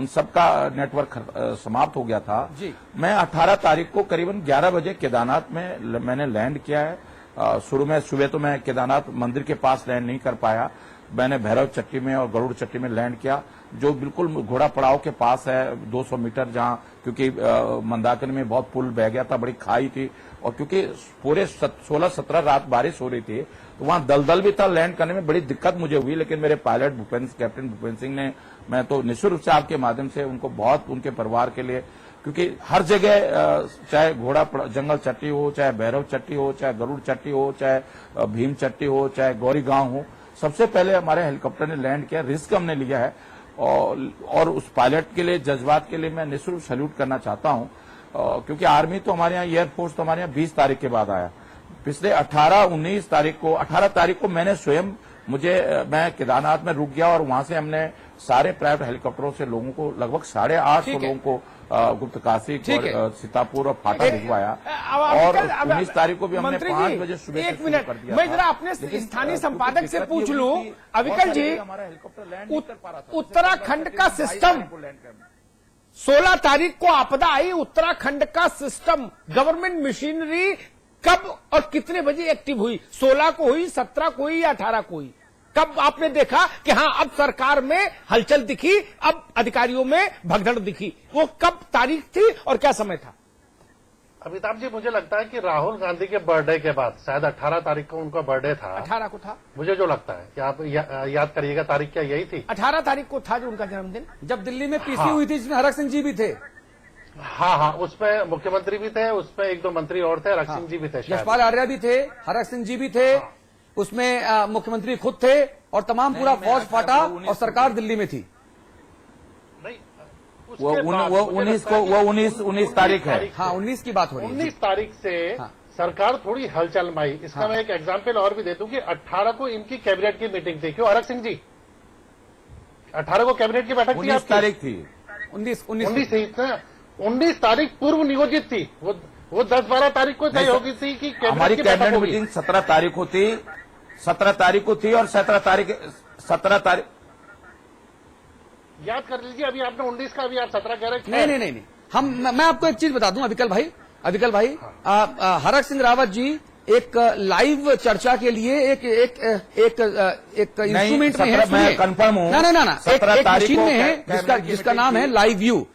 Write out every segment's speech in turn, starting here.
उन सबका नेटवर्क समाप्त हो गया था जी। मैं 18 तारीख को करीबन 11 बजे केदारनाथ में मैंने लैंड किया है। शुरू में सुबह तो मैं केदारनाथ मंदिर के पास लैंड नहीं कर पाया, मैंने भैरव चट्टी में और गरुड़ चट्टी में लैंड किया, जो बिल्कुल घोड़ा पड़ाव के पास है 200 मीटर, जहां क्योंकि मंदाकिनी में बहुत पुल बह गया था, बड़ी खाई थी, और क्योंकि पूरे 16-17 रात बारिश हो रही थी तो वहां दलदल भी था, लैंड करने में बड़ी दिक्कत मुझे हुई। लेकिन मेरे पायलट कैप्टन भूपेंद्र सिंह ने, मैं तो निश्चित रूप से आपके माध्यम से उनको बहुत, उनके परिवार के लिए, क्योंकि हर जगह चाहे घोड़ा जंगल चट्टी हो, चाहे भैरव चट्टी हो, चाहे गरुड़ चट्टी हो, चाहे भीम चट्टी हो, चाहे गौरी गांव हो, सबसे पहले हमारे हेलीकॉप्टर ने लैंड किया, रिस्क हमने लिया है। और उस पायलट के लिए, जज्बात के लिए मैं निःशुल्क सैल्यूट करना चाहता हूं, क्योंकि आर्मी तो हमारे यहाँ, एयरफोर्स तो हमारे यहाँ 20 तारीख के बाद आया। पिछले 18-19 तारीख को, 18 तारीख को मैंने स्वयं, मैं केदारनाथ में रुक गया और वहां से हमने सारे प्राइवेट हेलीकॉप्टरों से लोगों को, लगभग 850 लोगों को गुप्तकाशी, सीतापुर और फाटा भिजवाया। और 19 तारीख को भी हमने 5 बजे सुबह एक मिनट, मैं जरा अपने स्थानीय संपादक से पूछ लूं, अविकल जी, उत्तराखंड का सिस्टम, 16 तारीख को आपदा आई, उत्तराखंड का सिस्टम, गवर्नमेंट मशीनरी कब और कितने बजे एक्टिव हुई? 16 को हुई, 17 को हुई या 18 को हुई? कब आपने देखा कि हाँ अब सरकार में हलचल दिखी, अब अधिकारियों में भगदड़ दिखी? वो कब तारीख थी और क्या समय था? अमिताभ जी, मुझे लगता है कि राहुल गांधी के बर्थडे के बाद, शायद 18 तारीख को उनका बर्थडे था। 18 को था, मुझे जो लगता है कि आप याद करिएगा, तारीख क्या यही थी? 18 तारीख को था जो उनका जन्मदिन, जब दिल्ली में पीसी हुई थी, जिसमें हरक सिंह जी भी थे। हाँ, उसमें मुख्यमंत्री भी थे, उसमें 1-2 मंत्री और थे, हरक सिंह जी भी थे, यशपाल आर्या भी थे, हरक सिंह जी भी थे, उसमें मुख्यमंत्री खुद थे, और तमाम पूरा फौज फाटा और सरकार दिल्ली में थी। वो 19 तारीख है। हाँ, 19 की बात हो रही है। 19 तारीख से सरकार थोड़ी हलचल में आई। इसका मैं एक एग्जाम्पल और भी दे दूं कि 18 को इनकी कैबिनेट की मीटिंग थी। क्यों हरक सिंह जी? 18 को कैबिनेट की बैठक थी, 19 तारीख थी, 19 तारीख पूर्व नियोजित थी। वो 10-12 तारीख को तय होगी थी कि हमारी कैबिनेट मीटिंग 17 तारीख को थी, 17 तारीख को थी, और 17 तारीख याद कर लीजिए। अभी आपने 19 का, अभी आप 17 कह रहे हैं। नहीं, मैं आपको एक चीज बता दूं अविकल भाई, हरक सिंह रावत जी एक लाइव चर्चा के लिए एक इंस्ट्रूमेंट में है, मैं कंफर्म हूं, ना, एक मशीन में है जिसका नाम है लाइव व्यू।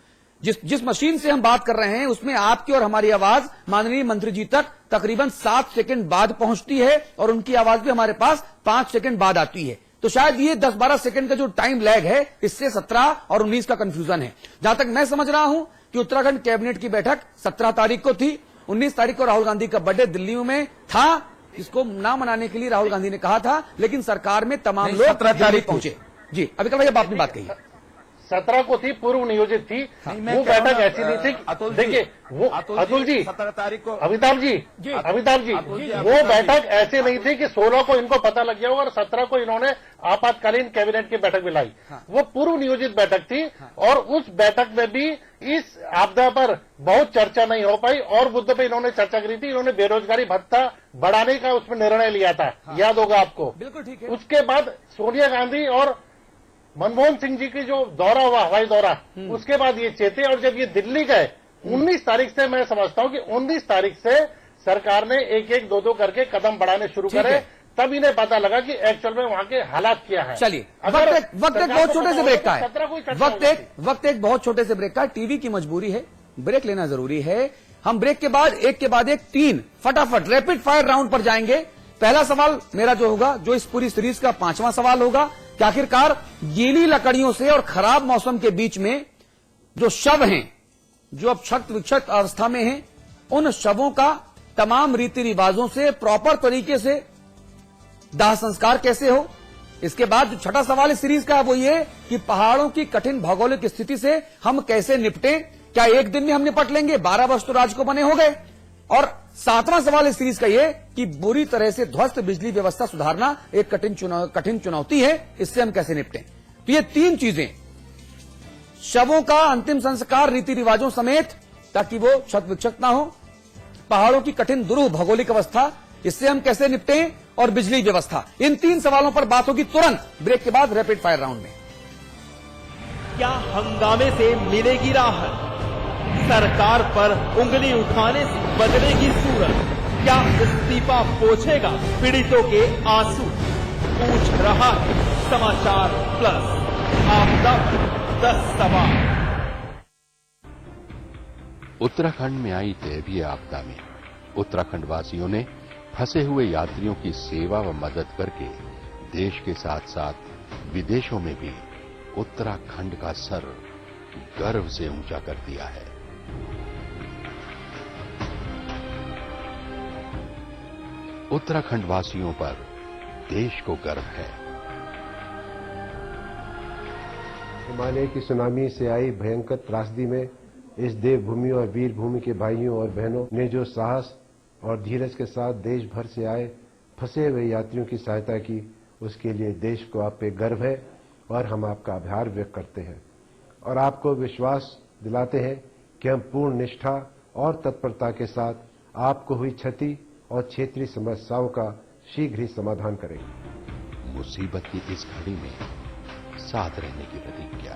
जिस मशीन से हम बात कर रहे हैं उसमें आपकी और हमारी आवाज माननीय मंत्री जी तक तकरीबन 7 सेकंड बाद पहुंचती है, और उनकी आवाज भी हमारे पास 5 सेकंड बाद आती है। तो शायद ये 10-12 सेकंड का जो टाइम लैग है, इससे 17 और 19 का कंफ्यूजन है। जहां तक मैं समझ रहा हूं कि उत्तराखंड कैबिनेट की बैठक 17 तारीख को थी, 19 तारीख को राहुल गांधी का बर्थडे दिल्ली में था, इसको ना मनाने के लिए राहुल गांधी ने कहा था, लेकिन सरकार में तमाम लोग 17 तारीख पहुंचे। जी अविकल भाई, अब आपने बात कही। 17 को थी, पूर्व नियोजित थी। वो बैठक ऐसी नहीं थी। देखिए, वो अतुल जी, 17 तारीख को, अमिताभ जी, वो बैठक ऐसी नहीं थी कि 16 को इनको पता लग गया और 17 को इन्होंने आपातकालीन कैबिनेट की बैठक बुलाई। वो पूर्व नियोजित बैठक थी, और उस बैठक में भी इस आपदा पर बहुत चर्चा नहीं हो पाई, और मुद्दे पर इन्होंने चर्चा करी थी। इन्होंने बेरोजगारी भत्ता बढ़ाने का उसमें निर्णय लिया था, याद होगा आपको। बिल्कुल ठीक है। उसके बाद सोनिया गांधी और मनमोहन सिंह जी की जो दौरा हुआ, हवाई दौरा, उसके बाद ये चेते, और जब ये दिल्ली गए 19 तारीख से, मैं समझता हूं कि 19 तारीख से सरकार ने एक 2 करके कदम बढ़ाने शुरू करे, तब इन्हें पता लगा कि एक्चुअल में वहां के हालात क्या है। चलिए, वक्त एक बहुत छोटे से ब्रेक का है, वक्त एक बहुत छोटे से ब्रेक का, टीवी की मजबूरी है, ब्रेक लेना जरूरी है। हम ब्रेक के बाद एक के बाद एक 3 फटाफट रैपिड फायर राउंड पर जाएंगे। पहला सवाल मेरा जो होगा, जो इस पूरी सीरीज का 5वां सवाल होगा, कि आखिरकार गीली लकड़ियों से और खराब मौसम के बीच में जो शव हैं, जो अब क्षत विक्षत अवस्था में हैं, उन शवों का तमाम रीति रिवाजों से प्रॉपर तरीके से दाह संस्कार कैसे हो। इसके बाद जो छठा सवाल इस सीरीज का है वो ये कि पहाड़ों की कठिन भौगोलिक स्थिति से हम कैसे निपटें। क्या एक दिन में हम निपट लेंगे? 12 वर्ष तो राज को बने हो गए। और 7वां सवाल इस सीरीज का ये कि बुरी तरह से ध्वस्त बिजली व्यवस्था सुधारना एक कठिन चुनौती है, इससे हम कैसे निपटें। तो ये 3 चीजें, शवों का अंतिम संस्कार रीति रिवाजों समेत ताकि वो क्षत विक्षत ना हो, पहाड़ों की कठिन दुरूह भौगोलिक अवस्था, इससे हम कैसे निपटें, और बिजली व्यवस्था। इन 3 सवालों पर बात होगी तुरंत ब्रेक के बाद रैपिड फायर राउंड में। क्या हंगामे से मिलेगी राहत? सरकार पर उंगली उठाने से बदलेगी सूरत? क्या इस्तीफा पोंछेगा पीड़ितों के आंसू? पूछ रहा है समाचार प्लस। आपदा पर 10 सवाल। उत्तराखंड में आई दैवीय आपदा में उत्तराखंड वासियों ने फंसे हुए यात्रियों की सेवा व मदद करके देश के साथ साथ विदेशों में भी उत्तराखंड का सर गर्व से ऊंचा कर दिया है। उत्तराखंड वासियों पर देश को गर्व है। हिमालय की सुनामी से आई भयंकर त्रासदी में इस देवभूमि और वीर भूमि के भाइयों और बहनों ने जो साहस और धीरज के साथ देश भर से आए फंसे हुए यात्रियों की सहायता की, उसके लिए देश को आप पे गर्व है और हम आपका आभार व्यक्त करते हैं और आपको विश्वास दिलाते हैं कि हम पूर्ण निष्ठा और तत्परता के साथ आपको हुई क्षति और क्षेत्रीय समस्याओं का शीघ्र ही समाधान करेंगे। मुसीबत की इस घड़ी में साथ रहने की प्रतिज्ञा।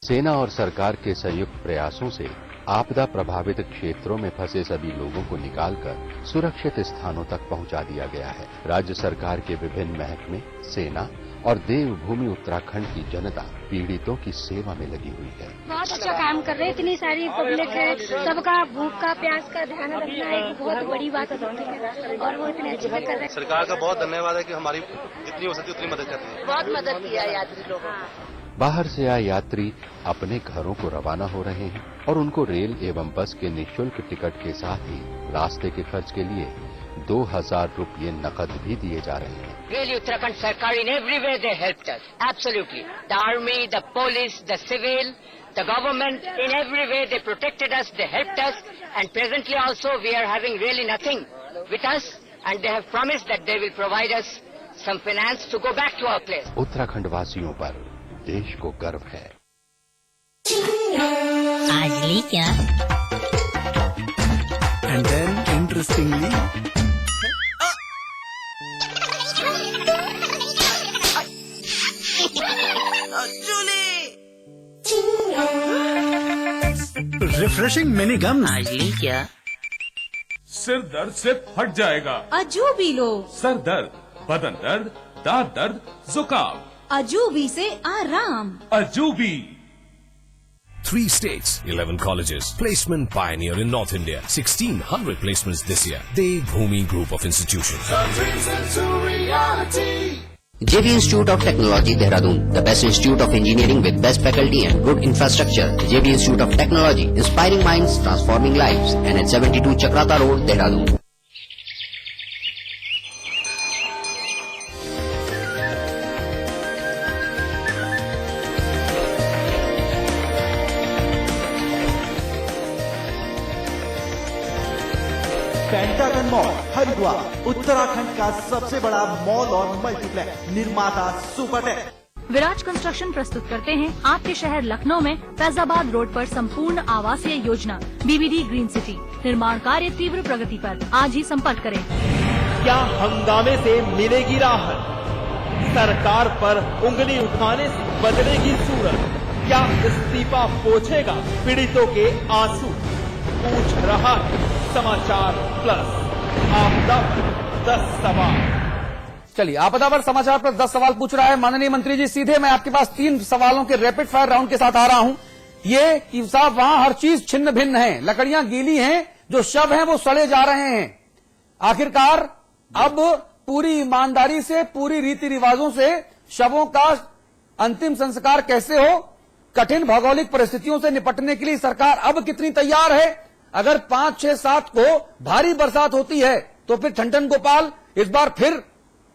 सेना और सरकार के संयुक्त प्रयासों से आपदा प्रभावित क्षेत्रों में फंसे सभी लोगों को निकालकर सुरक्षित स्थानों तक पहुंचा दिया गया है। राज्य सरकार के विभिन्न महकमे, सेना और देवभूमि उत्तराखंड की जनता पीड़ितों की सेवा में लगी हुई है। बहुत अच्छा काम कर रहे हैं। इतनी सारी पब्लिक है, सबका भूख का प्यास का ध्यान रखना एक बहुत बड़ी बात होती है और वो इतने अच्छे से कर रहे हैं। सरकार का बहुत धन्यवाद है कि हमारी जितनी हो सकती उतनी मदद करती है। बहुत मदद किया यात्री लोगों को। बाहर से आए यात्री अपने घरों को रवाना हो रहे हैं और उनको रेल एवं बस के निःशुल्क टिकट के साथ ही रास्ते के खर्च के लिए 2000 रुपये नकद भी दिए जा रहे हैं। Really, Uttarakhand Sarkar in every way they helped us. Absolutely. The army, the police, the civil, the government, in every way they protected us, they helped us, and presently also we are having really nothing with us, and they have promised that they will provide us some finance to go back to our place. Uttarakhand वासियों पर देश को गर्व है। आज ली क्या? And then interestingly, refreshing mini gum. आज ली क्या? सिर दर्द से फट जाएगा। अजूबी लो। सर दर्द, बदन दर्द, दांत दर्द, जुकाम, अजूबी से आराम। अजूबी। 3 states, 11 colleges. Placement pioneer in North India. 1600 placements this year. Devbhoomi Group of Institutions. JB Institute of Technology, Dehradun, the best institute of engineering with best faculty and good infrastructure. JB Institute of Technology, inspiring minds, transforming lives. And at 72 Chakrata Road, Dehradun. Pentagon mall Haridwar, Uttarakhand का सबसे बड़ा mall और multiplex निर्माता Supertech. विराज construction प्रस्तुत करते हैं आपके शहर लखनऊ में फैजाबाद रोड पर संपूर्ण आवासीय योजना BBD ग्रीन सिटी। निर्माण कार्य तीव्र प्रगति पर। आज ही संपर्क करें। क्या हंगामे से मिलेगी राहत? सरकार पर उंगली उठाने से बदलेगी सूरत? क्या इस्तीफा पोंछेगा पीड़ितों के आंसू? पूछ रहा है समाचार प्लस। आपदा पर 10 सवाल। चलिए, आपदा पर समाचार पर 10 सवाल पूछ रहा है माननीय मंत्री जी। सीधे मैं आपके पास 3 सवालों के रैपिड फायर राउंड के साथ आ रहा हूं। ये कि साहब वहां हर चीज छिन्न भिन्न है, लकड़ियां गीली हैं, जो शव हैं वो सड़े जा रहे हैं। आखिरकार अब पूरी ईमानदारी से, पूरी रीति रिवाजों से शवों का अंतिम संस्कार कैसे हो, कठिन भौगोलिक परिस्थितियों से निपटने के लिए सरकार अब कितनी तैयार है? अगर 5, 6, 7 को भारी बरसात होती है तो फिर ठंडन गोपाल इस बार फिर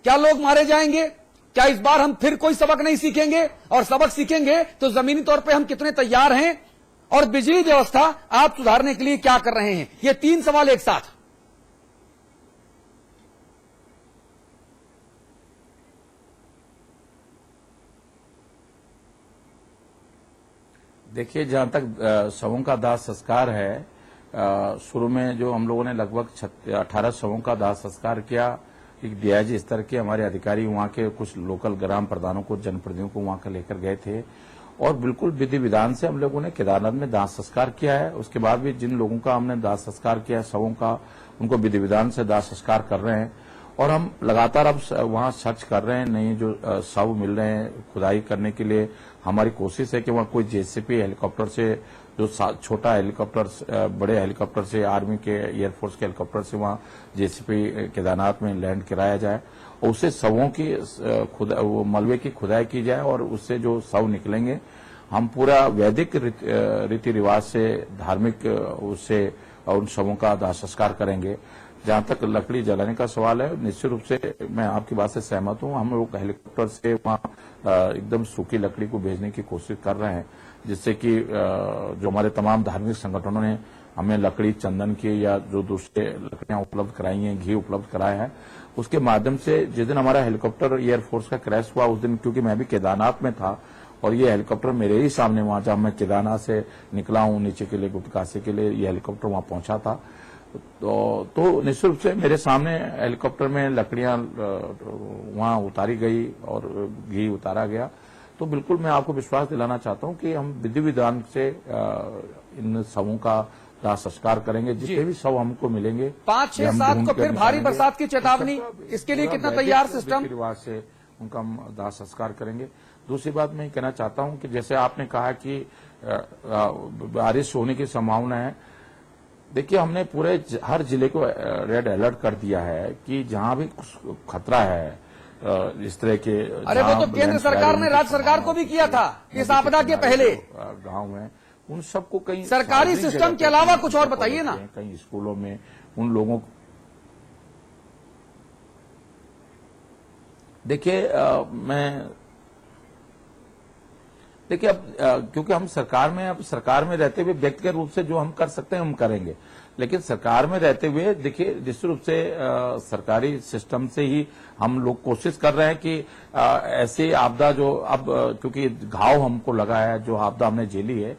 क्या लोग मारे जाएंगे? क्या इस बार हम फिर कोई सबक नहीं सीखेंगे? और सबक सीखेंगे तो जमीनी तौर पे हम कितने तैयार हैं? और बिजली व्यवस्था आप सुधारने के लिए क्या कर रहे हैं? ये 3 सवाल एक साथ। देखिए, जहां तक शवों का दाह संस्कार है, शुरू में जो हम लोगों ने लगभग 18 शवों का दाह संस्कार किया, एक डीआईजी स्तर के हमारे अधिकारी वहाँ के कुछ लोकल ग्राम प्रधानों को, जनप्रतिनिधियों को वहाँ का लेकर गए थे और बिल्कुल विधि विधान से हम लोगों ने केदारनाथ में दाह संस्कार किया है। उसके बाद भी जिन लोगों का हमने दाह संस्कार किया है, शवों का, उनको विधि विधान से दाह संस्कार कर रहे हैं और हम लगातार अब वहाँ सर्च कर रहे हैं। नहीं जो शव मिल रहे हैं खुदाई करने के लिए हमारी कोशिश है कि वहाँ कोई जेसीपी हेलीकॉप्टर से, जो छोटा हेलीकॉप्टर, बड़े हेलीकॉप्टर से, आर्मी के, एयरफोर्स के हेलीकॉप्टर से वहाँ जेसीपी केदारनाथ में लैंड कराया जाए और उससे शवों की मलबे की खुदाई की जाए और उससे जो शव निकलेंगे हम पूरा वैदिक रीति रिवाज से, धार्मिक उससे उन शवों का दाह संस्कार करेंगे। जहां तक लकड़ी जलाने का सवाल है, निश्चित रूप से मैं आपकी बात से सहमत हूं। हम लोग हेलीकॉप्टर से वहां एकदम सूखी लकड़ी को भेजने की कोशिश कर रहे हैं, जिससे कि जो हमारे तमाम धार्मिक संगठनों ने हमें लकड़ी, चंदन की या जो दूसरे लकड़ियां उपलब्ध कराई हैं, घी उपलब्ध कराया है, उसके माध्यम से जिस दिन हमारा हेलीकॉप्टर एयरफोर्स का क्रैश हुआ उस दिन, क्योंकि मैं भी केदारनाथ में था और ये हेलीकॉप्टर मेरे ही सामने वहां, जहां मैं केदारनाथ से निकला हूं नीचे के लिए, गुप्तकाशी के लिए, ये हेलीकॉप्टर वहां पहुंचा था। तो निश्चित रूप से मेरे सामने हेलीकॉप्टर में लकड़ियां वहां उतारी गई और घी उतारा गया। तो बिल्कुल मैं आपको विश्वास दिलाना चाहता हूं कि हम विधि विधान से इन शवों का दाह संस्कार करेंगे। जितने भी शव हमको मिलेंगे 5, 6, 7 को फिर भारी बरसात की चेतावनी, इसके लिए कितना तैयार सिस्टम? रिवाज से उनका हम दाह संस्कार करेंगे। दूसरी बात मैं कहना चाहता हूं कि जैसे आपने कहा कि बारिश होने की संभावना है, देखिए हमने पूरे हर जिले को रेड अलर्ट कर दिया है कि जहां भी खतरा है इस तरह के, अरे वो तो केंद्र सरकार ने राज्य सरकार को भी किया था इस आपदा के पहले गांव में, उन सबको कहीं सरकारी सिस्टम के अलावा कुछ और बताइए ना। कहीं स्कूलों में उन लोगों को देखिए देखिए अब क्योंकि हम सरकार में रहते हुए व्यक्तिगत रूप से जो हम कर सकते हैं हम करेंगे, लेकिन सरकार में रहते हुए देखिए निश्चित रूप से सरकारी सिस्टम से ही हम लोग कोशिश कर रहे हैं कि ऐसी आपदा जो अब क्योंकि घाव हमको लगा है, जो आपदा हमने झेली है,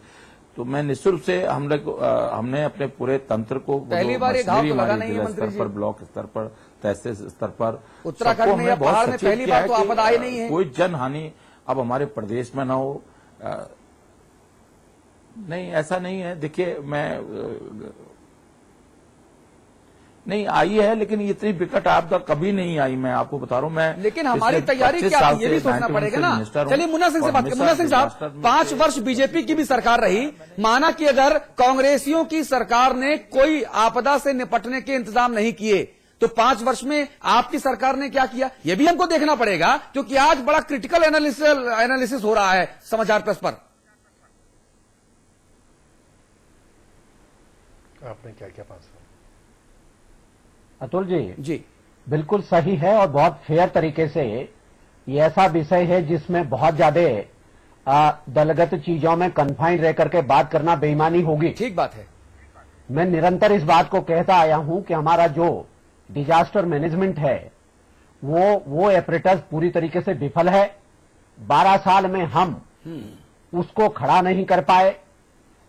तो मैं निश्चित रूप से हमने अपने पूरे तंत्र को, पहली बार ये घाव तो लगा नहीं है मंत्री जी, स्तर पर, ब्लॉक स्तर पर, तहसील स्तर पर, उत्तराखंड में या पहाड़ में पहली बार तो आपदा आई नहीं है, कोई जन हानि अब हमारे प्रदेश में न हो। नहीं, ऐसा नहीं है। देखिए नहीं आई है, लेकिन इतनी विकट आपदा कभी नहीं आई, मैं आपको बता रहा हूं। मैं लेकिन हमारी तैयारी क्या थी ये भी सोचना पड़ेगा ना। चलिए मुन्ना सिंह से बात करें। मुन्ना सिंह साहब, 5 वर्ष बीजेपी की भी सरकार रही, माना कि अगर कांग्रेसियों की सरकार ने कोई आपदा से निपटने के इंतजाम नहीं किए तो 5 वर्ष में आपकी सरकार ने क्या किया, ये भी हमको देखना पड़ेगा, क्योंकि आज बड़ा क्रिटिकल एनालिसिस हो रहा है समाचार प्रेस पर। आपने क्या क्या पास? अतुल जी जी बिल्कुल सही है और बहुत फेयर तरीके से ये ऐसा विषय है जिसमें बहुत ज्यादा दलगत चीजों में कन्फाइंड रह करके बात करना बेईमानी होगी। ठीक बात है। मैं निरंतर इस बात को कहता आया हूं कि हमारा जो डिजास्टर मैनेजमेंट है वो एपरेटस पूरी तरीके से विफल है। 12 साल में हम उसको खड़ा नहीं कर पाए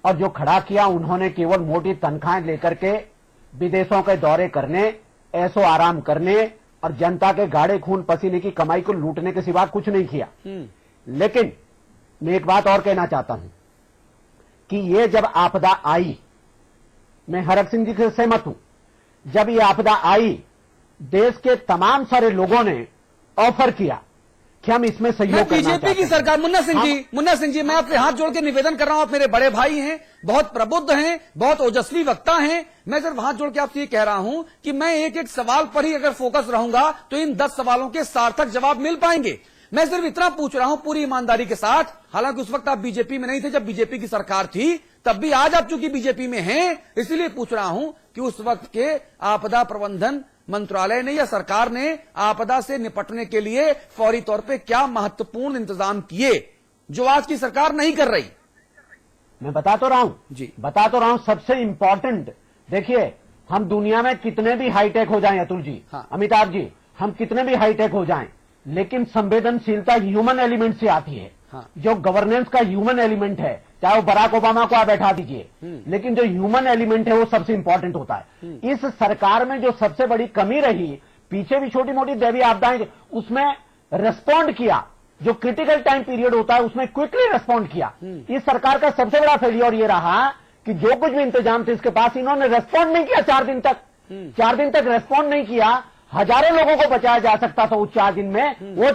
और जो खड़ा किया उन्होंने केवल मोटी तनख्वाहें लेकर के विदेशों के दौरे करने, ऐसो आराम करने और जनता के गाढ़े खून पसीने की कमाई को लूटने के सिवा कुछ नहीं किया। लेकिन मैं एक बात और कहना चाहता हूं कि ये जब आपदा आई, मैं हरक सिंह जी से सहमत हूं, जब ये आपदा आई देश के तमाम सारे लोगों ने ऑफर किया कि हम इसमें सहयोग करना चाहते हैं। बीजेपी की सरकार, मुन्ना सिंह जी मैं आपसे हाथ जोड़ के निवेदन कर रहा हूं, आप मेरे बड़े भाई हैं, बहुत प्रबुद्ध हैं, बहुत ओजस्वी वक्ता हैं, मैं सिर्फ हाथ जोड़ के आपसे ये कह रहा हूं कि मैं एक एक सवाल पर ही अगर फोकस रहूंगा तो इन 10 सवालों के सार्थक जवाब मिल पाएंगे। मैं सिर्फ इतना पूछ रहा हूं पूरी ईमानदारी के साथ, हालांकि उस वक्त आप बीजेपी में नहीं थे जब बीजेपी की सरकार थी, तब भी आज आप चूंकि बीजेपी में हैं इसलिए पूछ रहा हूं कि उस वक्त के आपदा प्रबंधन मंत्रालय ने या सरकार ने आपदा से निपटने के लिए फौरी तौर पे क्या महत्वपूर्ण इंतजाम किए जो आज की सरकार नहीं कर रही। मैं बता तो रहा हूं जी, बता तो रहा हूं। सबसे इंपॉर्टेंट देखिए, हम दुनिया में कितने भी हाईटेक हो जाएं अतुल जी, हाँ। अमिताभ जी, हम कितने भी हाईटेक हो जाएं, लेकिन संवेदनशीलता ह्यूमन एलिमेंट से आती है। हाँ। जो गवर्नेंस का ह्यूमन एलिमेंट है, चाहे वो बराक ओबामा को आप बैठा दीजिए, लेकिन जो ह्यूमन एलिमेंट है वो सबसे इंपॉर्टेंट होता है। इस सरकार में जो सबसे बड़ी कमी रही पीछे भी छोटी मोटी दैवीय आपदाएं, उसमें रेस्पॉन्ड किया। जो क्रिटिकल टाइम पीरियड होता है उसमें क्विकली रेस्पॉन्ड किया। इस सरकार का सबसे बड़ा फेलियर ये रहा कि जो कुछ भी इंतजाम थे इसके पास, इन्होंने रेस्पॉन्ड नहीं किया। 4 दिन तक रेस्पॉन्ड नहीं किया। हजारों लोगों को बचाया जा सकता था उस 4 दिन में, वो